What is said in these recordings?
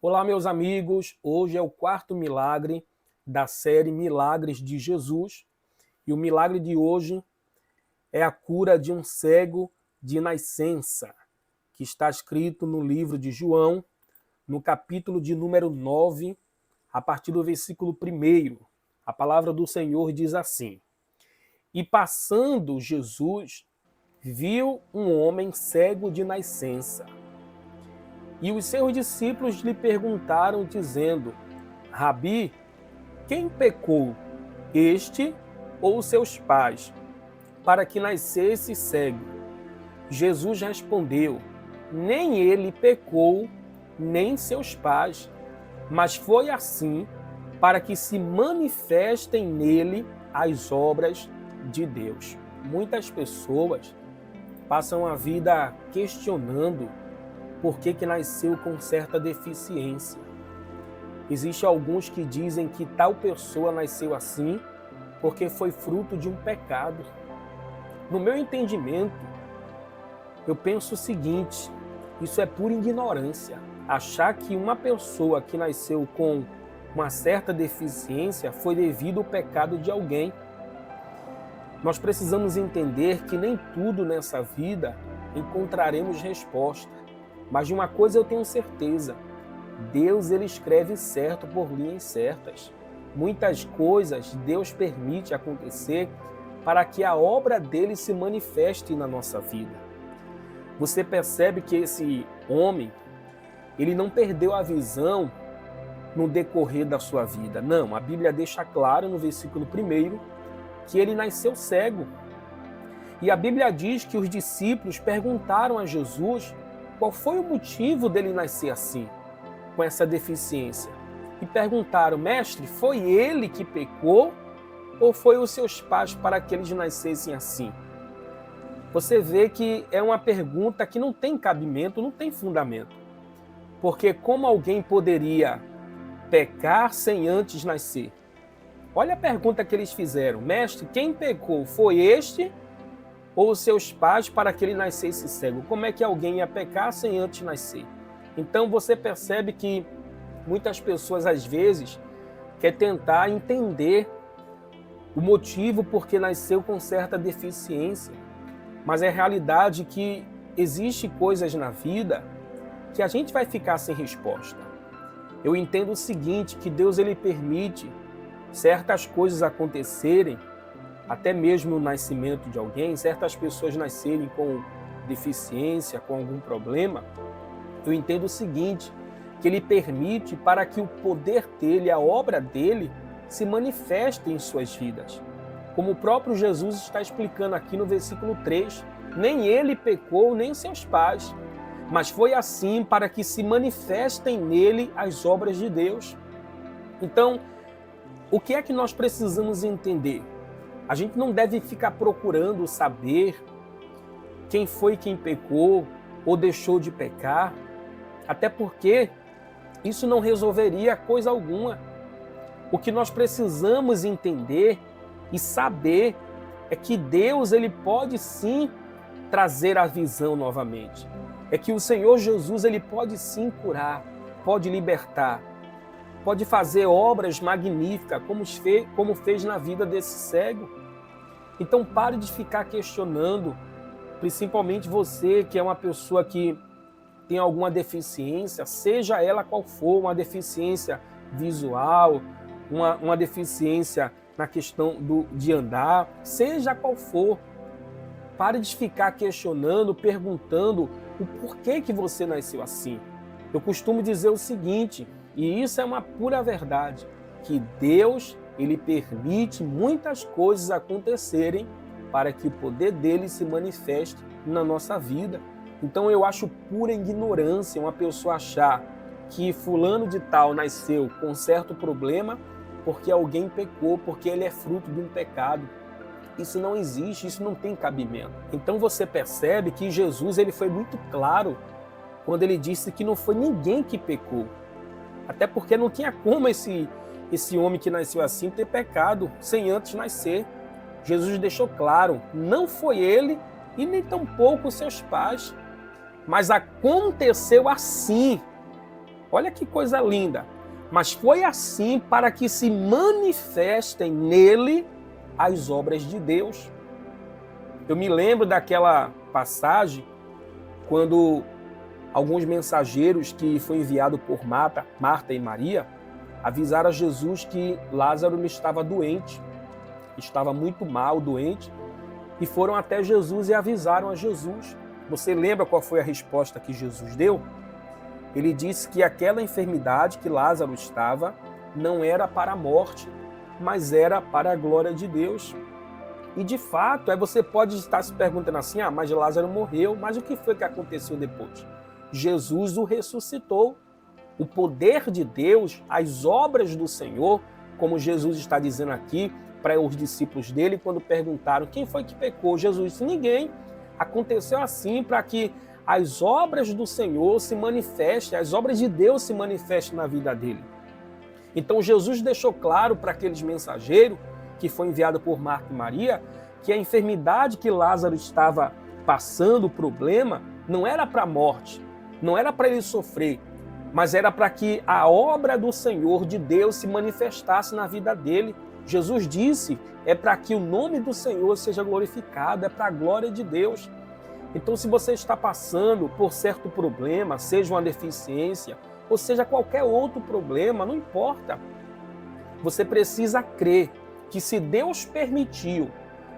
Olá, meus amigos. Hoje é o quarto milagre da série Milagres de Jesus. E o milagre de hoje é a cura de um cego de nascença, que está escrito no livro de João, no capítulo de número 9, a partir do versículo 1. A palavra do Senhor diz assim: E passando Jesus, viu um homem cego de nascença. E os seus discípulos lhe perguntaram, dizendo: Rabi, quem pecou, este ou seus pais, para que nascesse cego? Jesus respondeu: Nem ele pecou, nem seus pais, mas foi assim para que se manifestem nele as obras de Deus. Muitas pessoas passam a vida questionando por que nasceu com certa deficiência. Existem alguns que dizem que tal pessoa nasceu assim porque foi fruto de um pecado. No meu entendimento, eu penso o seguinte: isso é pura ignorância. Achar que uma pessoa que nasceu com uma certa deficiência foi devido ao pecado de alguém. Nós precisamos entender que nem tudo nessa vida encontraremos resposta. Mas de uma coisa eu tenho certeza: Deus ele escreve certo por linhas certas. Muitas coisas Deus permite acontecer para que a obra dele se manifeste na nossa vida. Você percebe que esse homem, ele não perdeu a visão no decorrer da sua vida. Não, a Bíblia deixa claro no versículo 1 que ele nasceu cego. E a Bíblia diz que os discípulos perguntaram a Jesus qual foi o motivo dele nascer assim, com essa deficiência. E perguntaram: Mestre, foi ele que pecou ou foi os seus pais para que eles nascessem assim? Você vê que é uma pergunta que não tem cabimento, não tem fundamento. Porque como alguém poderia pecar sem antes nascer? Olha a pergunta que eles fizeram: Mestre, quem pecou, foi este ou os seus pais para que ele nascesse cego? Como é que alguém ia pecar sem antes nascer? Então você percebe que muitas pessoas às vezes querem tentar entender o motivo por que nasceu com certa deficiência, mas é realidade que existem coisas na vida que a gente vai ficar sem resposta. Eu entendo o seguinte, que Deus ele permite certas coisas acontecerem, até mesmo o nascimento de alguém, certas pessoas nascerem com deficiência, com algum problema. Eu entendo o seguinte, que ele permite para que o poder dele, a obra dele, se manifeste em suas vidas. Como o próprio Jesus está explicando aqui no versículo 3, nem ele pecou, nem seus pais, mas foi assim para que se manifestem nele as obras de Deus. Então, o que é que nós precisamos entender? A gente não deve ficar procurando saber quem foi quem pecou ou deixou de pecar, até porque isso não resolveria coisa alguma. O que nós precisamos entender e saber é que Deus ele pode sim trazer a visão novamente. É que o Senhor Jesus ele pode sim curar, pode libertar, pode fazer obras magníficas como fez na vida desse cego. Então pare de ficar questionando, principalmente você que é uma pessoa que tem alguma deficiência, seja ela qual for, uma deficiência visual, uma deficiência na questão de andar, seja qual for. Pare de ficar questionando, perguntando o porquê que você nasceu assim. Eu costumo dizer o seguinte, e isso é uma pura verdade, que Deus ele permite muitas coisas acontecerem para que o poder dele se manifeste na nossa vida. Então eu acho pura ignorância uma pessoa achar que fulano de tal nasceu com certo problema porque alguém pecou, porque ele é fruto de um pecado. Isso não existe, isso não tem cabimento. Então você percebe que Jesus ele foi muito claro quando ele disse que não foi ninguém que pecou. Até porque não tinha como esse homem que nasceu assim ter pecado sem antes nascer. Jesus deixou claro, não foi ele e nem tampouco seus pais. Mas aconteceu assim Olha que coisa linda. Mas foi assim para que se manifestem nele as obras de Deus. Eu me lembro daquela passagem quando alguns mensageiros que foi enviado por Marta e Maria avisaram a Jesus que Lázaro estava doente, estava muito mal, doente, e foram até Jesus e avisaram a Jesus. Você lembra qual foi a resposta que Jesus deu? Ele disse que aquela enfermidade que Lázaro estava não era para a morte, mas era para a glória de Deus. E de fato, aí você pode estar se perguntando assim, mas Lázaro morreu, mas o que foi que aconteceu depois? Jesus o ressuscitou. O poder de Deus, as obras do Senhor, como Jesus está dizendo aqui para os discípulos dele, quando perguntaram quem foi que pecou, Jesus disse, ninguém. Aconteceu assim para que as obras do Senhor se manifestem, as obras de Deus se manifestem na vida dele. Então Jesus deixou claro para aqueles mensageiros, que foi enviado por Marta e Maria, que a enfermidade que Lázaro estava passando, o problema, não era para a morte, não era para ele sofrer, mas era para que a obra do Senhor, de Deus, se manifestasse na vida dele. Jesus disse, é para que o nome do Senhor seja glorificado, é para a glória de Deus. Então, se você está passando por certo problema, seja uma deficiência, ou seja qualquer outro problema, não importa. Você precisa crer que se Deus permitiu,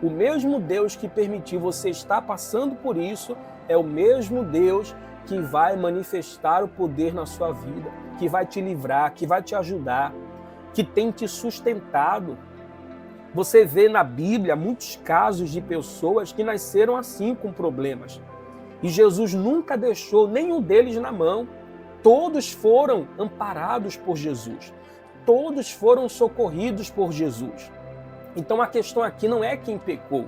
o mesmo Deus que permitiu você estar passando por isso, é o mesmo Deus que vai manifestar o poder na sua vida, que vai te livrar, que vai te ajudar, que tem te sustentado. Você vê na Bíblia muitos casos de pessoas que nasceram assim com problemas. E Jesus nunca deixou nenhum deles na mão. Todos foram amparados por Jesus. Todos foram socorridos por Jesus. Então a questão aqui não é quem pecou.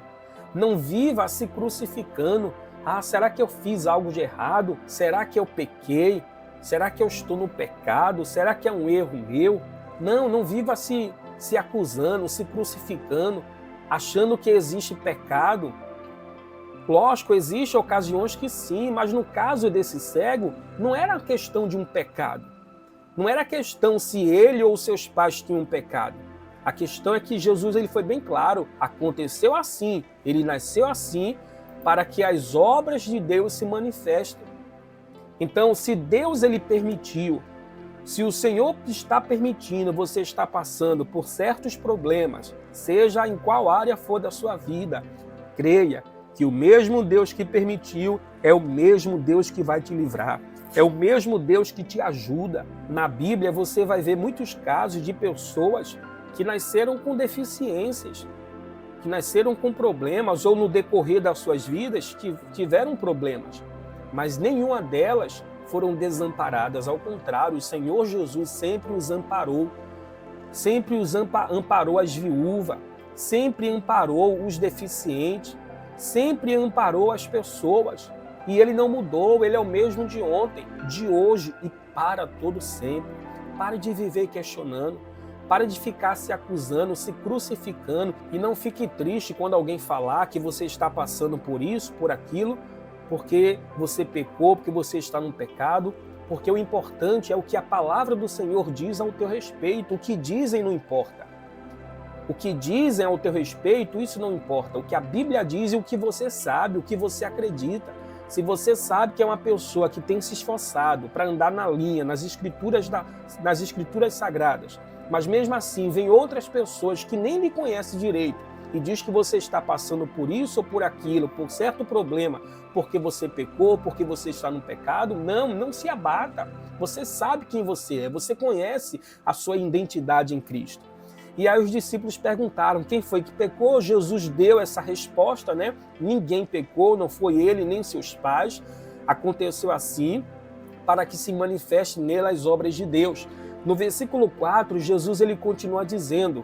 Não viva se crucificando. Será que eu fiz algo de errado? Será que eu pequei? Será que eu estou no pecado? Será que é um erro meu? Não viva se acusando, se crucificando, achando que existe pecado. Lógico, existem ocasiões que sim, mas no caso desse cego, não era questão de um pecado. Não era questão se ele ou seus pais tinham um pecado. A questão é que Jesus ele foi bem claro, aconteceu assim, ele nasceu assim, para que as obras de Deus se manifestem. Então, se Deus ele permitiu, se o Senhor está permitindo, você está passando por certos problemas, seja em qual área for da sua vida, creia que o mesmo Deus que permitiu é o mesmo Deus que vai te livrar, é o mesmo Deus que te ajuda. Na Bíblia você vai ver muitos casos de pessoas que nasceram com deficiências, que nasceram com problemas ou no decorrer das suas vidas que tiveram problemas, mas nenhuma delas foram desamparadas. Ao contrário, o Senhor Jesus sempre os amparou, sempre os amparou as viúvas, sempre amparou os deficientes, sempre amparou as pessoas. E ele não mudou, ele é o mesmo de ontem, de hoje e para todo sempre. Pare de viver questionando, pare de ficar se acusando, se crucificando e não fique triste quando alguém falar que você está passando por isso, por aquilo, porque você pecou, porque você está num pecado, porque o importante é o que a palavra do Senhor diz ao teu respeito. O que dizem não importa. O que dizem ao teu respeito, isso não importa. O que a Bíblia diz e o que você sabe, o que você acredita. Se você sabe que é uma pessoa que tem se esforçado para andar na linha, nas escrituras sagradas, mas mesmo assim vem outras pessoas que nem lhe conhecem direito, e diz que você está passando por isso ou por aquilo, por certo problema, porque você pecou, porque você está no pecado, não se abata. Você sabe quem você é, você conhece a sua identidade em Cristo. E aí os discípulos perguntaram, quem foi que pecou? Jesus deu essa resposta, né? Ninguém pecou, não foi ele nem seus pais. Aconteceu assim para que se manifeste nele as obras de Deus. No versículo 4, Jesus ele continua dizendo,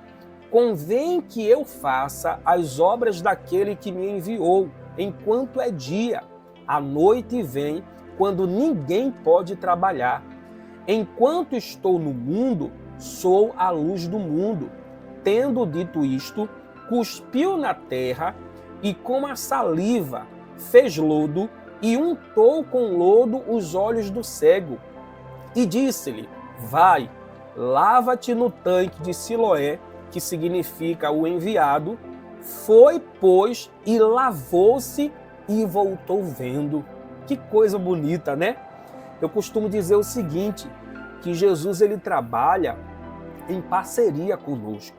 convém que eu faça as obras daquele que me enviou, enquanto é dia. A noite vem, quando ninguém pode trabalhar. Enquanto estou no mundo, sou a luz do mundo. Tendo dito isto, cuspiu na terra e com a saliva fez lodo e untou com lodo os olhos do cego E disse-lhe: vai, lava-te no tanque de Siloé, que significa o enviado. Foi, pois, e lavou-se e voltou vendo. Que coisa bonita, né? Eu costumo dizer o seguinte, que Jesus ele trabalha em parceria conosco.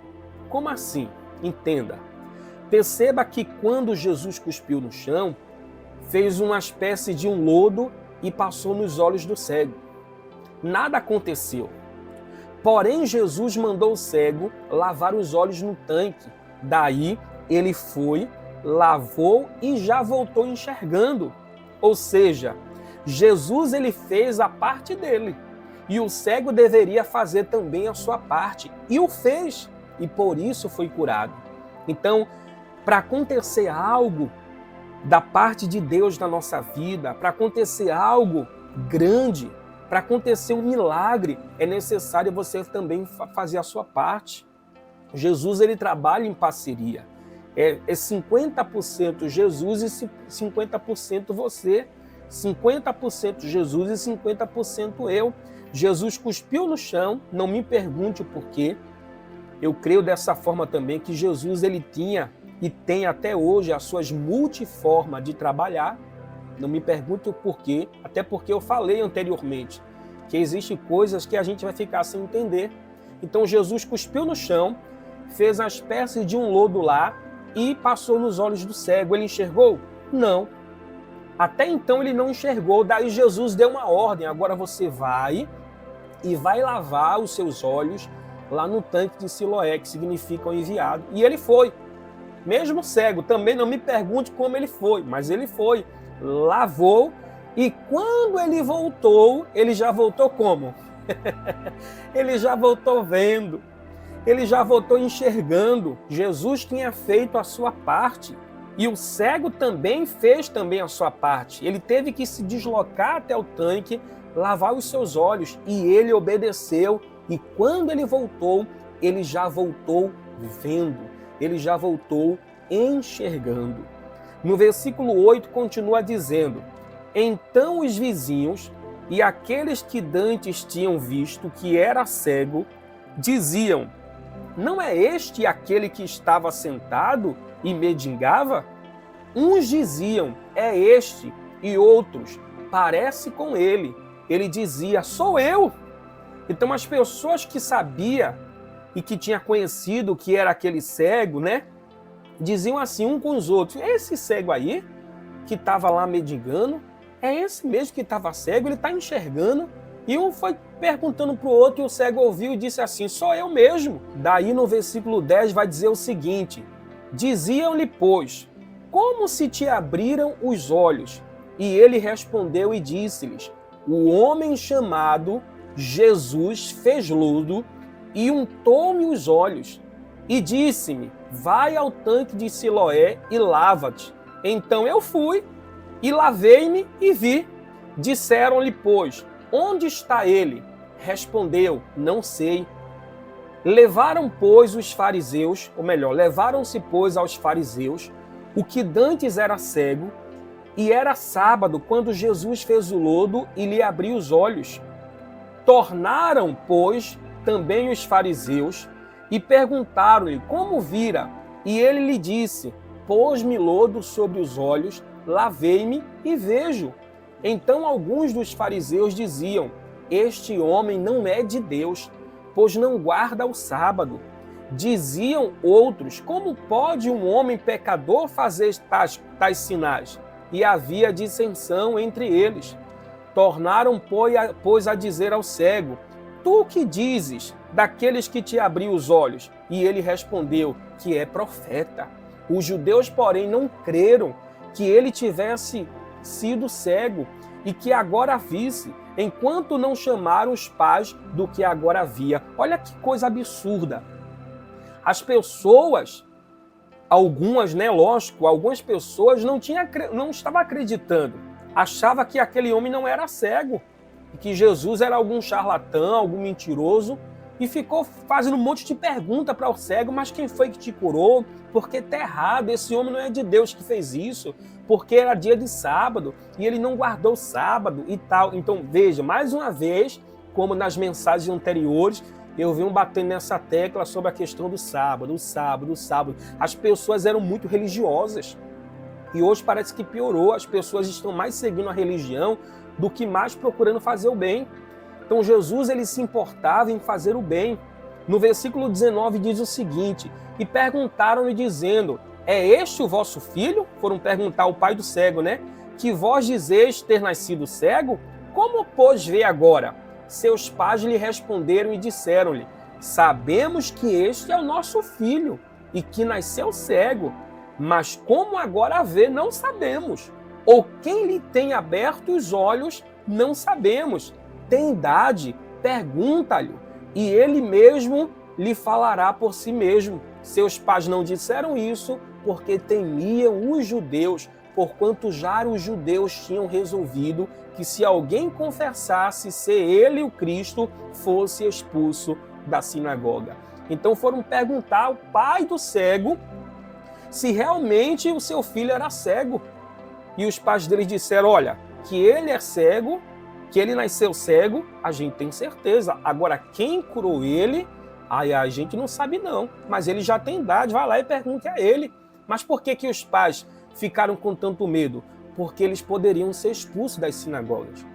Como assim? Entenda. Perceba que quando Jesus cuspiu no chão, fez uma espécie de um lodo e passou nos olhos do cego. Nada aconteceu. Porém, Jesus mandou o cego lavar os olhos no tanque. Daí, ele foi, lavou e já voltou enxergando. Ou seja, Jesus ele fez a parte dele. E o cego deveria fazer também a sua parte. E o fez. E por isso foi curado. Então, para acontecer algo da parte de Deus na nossa vida, para acontecer algo grande, para acontecer um milagre, é necessário você também fazer a sua parte. Jesus ele trabalha em parceria. É 50% Jesus e 50% você. 50% Jesus e 50% eu. Jesus cuspiu no chão, não me pergunte o porquê. Eu creio dessa forma também que Jesus ele tinha e tem até hoje as suas multiformas de trabalhar. Não me pergunte o porquê, até porque eu falei anteriormente que existem coisas que a gente vai ficar sem entender. Então Jesus cuspiu no chão, fez uma espécie de um lodo lá e passou nos olhos do cego. Ele enxergou? Não. Até então ele não enxergou, daí Jesus deu uma ordem, agora você vai e vai lavar os seus olhos lá no tanque de Siloé, que significa o enviado. E ele foi. Mesmo cego, também não me pergunte como ele foi, mas ele foi, lavou, e quando ele voltou, ele já voltou como? Ele já voltou vendo, ele já voltou enxergando. Jesus tinha feito a sua parte, e o cego também fez também a sua parte. Ele teve que se deslocar até o tanque, lavar os seus olhos, e ele obedeceu, e quando ele voltou, ele já voltou vendo. Ele já voltou enxergando. No versículo 8 continua dizendo: então os vizinhos e aqueles que dantes tinham visto que era cego, diziam: não é este aquele que estava sentado e mendigava? Uns diziam: é este, e outros: parece com ele. Ele dizia: sou eu. Então as pessoas que sabiam e que tinha conhecido que era aquele cego, né? Diziam assim um com os outros: esse cego aí, que estava lá mendigando, é esse mesmo que estava cego, ele está enxergando. E um foi perguntando para o outro, e o cego ouviu e disse assim: sou eu mesmo. Daí no versículo 10 vai dizer o seguinte: diziam-lhe, pois, como se te abriram os olhos? E ele respondeu e disse-lhes: o homem chamado Jesus fez lodo e untou-me os olhos, e disse-me: vai ao tanque de Siloé e lava-te. Então eu fui, e lavei-me e vi. Disseram-lhe, pois, onde está ele? Respondeu: não sei. Levaram, pois, os fariseus, ou melhor, levaram-se, pois, aos fariseus, o que dantes era cego, e era sábado, quando Jesus fez o lodo e lhe abriu os olhos. Tornaram, pois, também os fariseus, e perguntaram-lhe como vira. E ele lhe disse: pôs-me lodo sobre os olhos, lavei-me e vejo. Então alguns dos fariseus diziam: este homem não é de Deus, pois não guarda o sábado. Diziam outros: como pode um homem pecador fazer tais sinais? E havia dissensão entre eles. Tornaram, pois, a dizer ao cego: tu que dizes daqueles que te abriu os olhos? E ele respondeu que é profeta. Os judeus, porém, não creram que ele tivesse sido cego e que agora visse, enquanto não chamaram os pais do que agora via. Olha que coisa absurda. As pessoas, algumas, né, lógico, algumas pessoas não estavam acreditando. Achava que aquele homem não era cego, e que Jesus era algum charlatão, algum mentiroso, e ficou fazendo um monte de pergunta para o cego: mas quem foi que te curou? Porque está errado, esse homem não é de Deus que fez isso, porque era dia de sábado, e ele não guardou o sábado e tal. Então, veja, mais uma vez, como nas mensagens anteriores, eu venho batendo nessa tecla sobre a questão do sábado, o sábado, o sábado. As pessoas eram muito religiosas. E hoje parece que piorou. As pessoas estão mais seguindo a religião do que mais procurando fazer o bem. Então Jesus, ele se importava em fazer o bem. No versículo 19 diz o seguinte: e perguntaram-lhe dizendo, é este o vosso filho? Foram perguntar ao pai do cego, né? Que vós dizeis ter nascido cego? Como, pois, vê agora? Seus pais lhe responderam e disseram-lhe, sabemos que este é o nosso filho e que nasceu cego, mas como agora vê, não sabemos. Ou quem lhe tem aberto os olhos, não sabemos. Tem idade? Pergunta-lhe, e ele mesmo lhe falará por si mesmo. Seus pais não disseram isso porque temiam os judeus, porquanto já os judeus tinham resolvido que se alguém confessasse ser ele o Cristo, fosse expulso da sinagoga. Então foram perguntar ao pai do cego se realmente o seu filho era cego. E os pais dele disseram, olha, que ele é cego, que ele nasceu cego, a gente tem certeza. Agora, quem curou ele, aí a gente não sabe não. Mas ele já tem idade, vai lá e pergunte a ele. Mas por que os pais ficaram com tanto medo? Porque eles poderiam ser expulsos das sinagogas.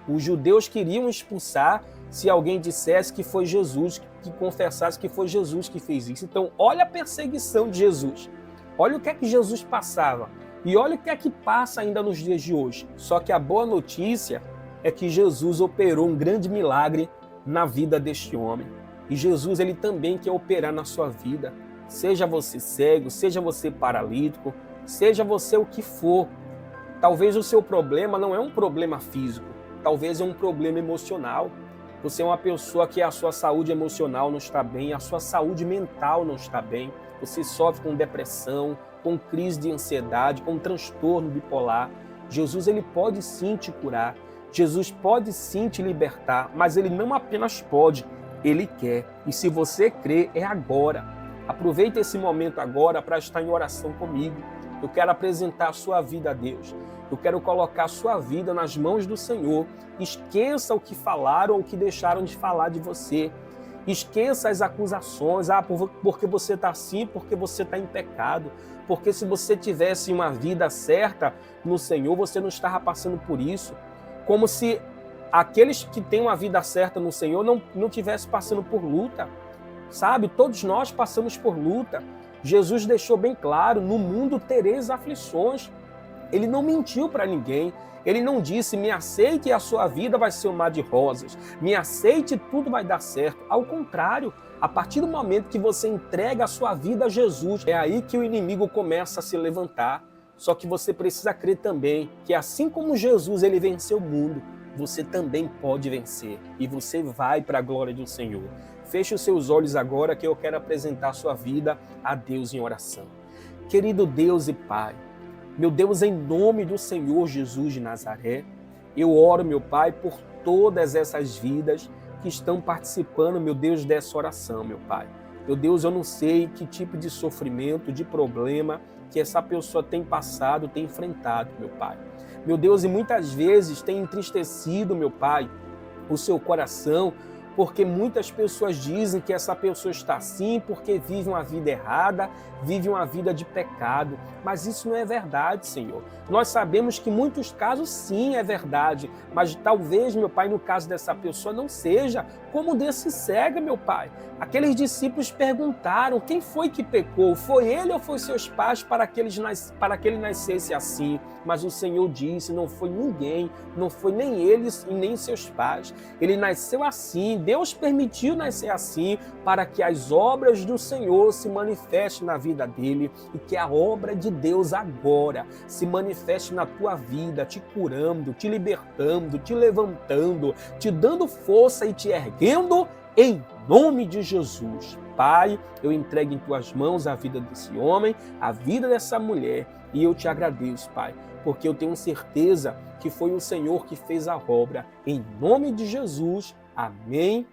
Os judeus queriam expulsar se alguém dissesse que foi Jesus, que confessasse que foi Jesus que fez isso. Então, olha a perseguição de Jesus. Olha o que é que Jesus passava. E olha o que é que passa ainda nos dias de hoje. Só que a boa notícia é que Jesus operou um grande milagre na vida deste homem. E Jesus, ele também quer operar na sua vida. Seja você cego, seja você paralítico, seja você o que for. Talvez o seu problema não é um problema físico, talvez é um problema emocional. Você é uma pessoa que a sua saúde emocional não está bem, a sua saúde mental não está bem. Você sofre com depressão, com crise de ansiedade, com transtorno bipolar. Jesus, ele pode sim te curar. Jesus pode sim te libertar, mas ele não apenas pode, ele quer. E se você crer, é agora. Aproveite esse momento agora para estar em oração comigo. Eu quero apresentar a sua vida a Deus. Eu quero colocar a sua vida nas mãos do Senhor. Esqueça o que falaram ou o que deixaram de falar de você. Esqueça as acusações. Porque você está assim, porque você está em pecado. Porque se você tivesse uma vida certa no Senhor, você não estava passando por isso. Como se aqueles que têm uma vida certa no Senhor não tivessem passando por luta. Sabe? Todos nós passamos por luta. Jesus deixou bem claro, no mundo tereis aflições. Ele não mentiu para ninguém. Ele não disse, me aceite e a sua vida vai ser um mar de rosas. Me aceite e tudo vai dar certo. Ao contrário, a partir do momento que você entrega a sua vida a Jesus, é aí que o inimigo começa a se levantar. Só que você precisa crer também que assim como Jesus ele venceu o mundo, você também pode vencer. E você vai para a glória do Senhor. Feche os seus olhos agora que eu quero apresentar a sua vida a Deus em oração. Querido Deus e Pai, meu Deus, em nome do Senhor Jesus de Nazaré, eu oro, meu Pai, por todas essas vidas que estão participando, meu Deus, dessa oração, meu Pai. Meu Deus, eu não sei que tipo de sofrimento, de problema que essa pessoa tem passado, tem enfrentado, meu Pai. Meu Deus, e muitas vezes tem entristecido, meu Pai, o seu coração, porque muitas pessoas dizem que essa pessoa está assim porque vive uma vida errada, vive uma vida de pecado. Mas isso não é verdade, Senhor. Nós sabemos que em muitos casos sim é verdade, mas talvez, meu Pai, no caso dessa pessoa não seja como desse cego, meu Pai. Aqueles discípulos perguntaram, quem foi que pecou? Foi ele ou foi seus pais para que ele nascesse assim? Mas o Senhor disse, não foi ninguém, não foi nem eles e nem seus pais. Ele nasceu assim, Deus permitiu nascer assim para que as obras do Senhor se manifestem na vida dele e que a obra de Deus agora se manifeste na tua vida, te curando, te libertando, te levantando, te dando força e te erguendo em nome de Jesus. Pai, eu entrego em tuas mãos a vida desse homem, a vida dessa mulher e eu te agradeço, Pai, porque eu tenho certeza que foi o Senhor que fez a obra. Em nome de Jesus, amém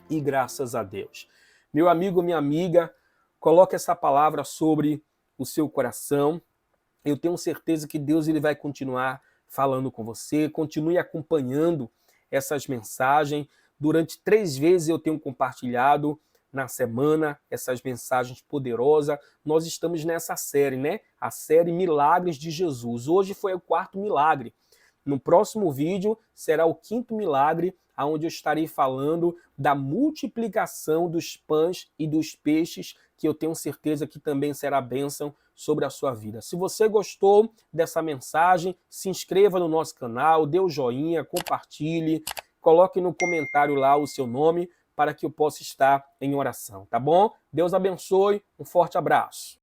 e graças a Deus. Meu amigo, minha amiga, coloque essa palavra sobre o seu coração. Eu tenho certeza que Deus ele vai continuar falando com você. Continue acompanhando essas mensagens Durante 3 vezes eu tenho compartilhado na semana essas mensagens poderosas. Nós estamos nessa série, né? A série Milagres de Jesus. Hoje foi o 4º milagre. No próximo vídeo será o 5º milagre, onde eu estarei falando da multiplicação dos pães e dos peixes, que eu tenho certeza que também será bênção sobre a sua vida. Se você gostou dessa mensagem, se inscreva no nosso canal, dê o joinha, compartilhe, coloque no comentário lá o seu nome para que eu possa estar em oração, tá bom? Deus abençoe, um forte abraço.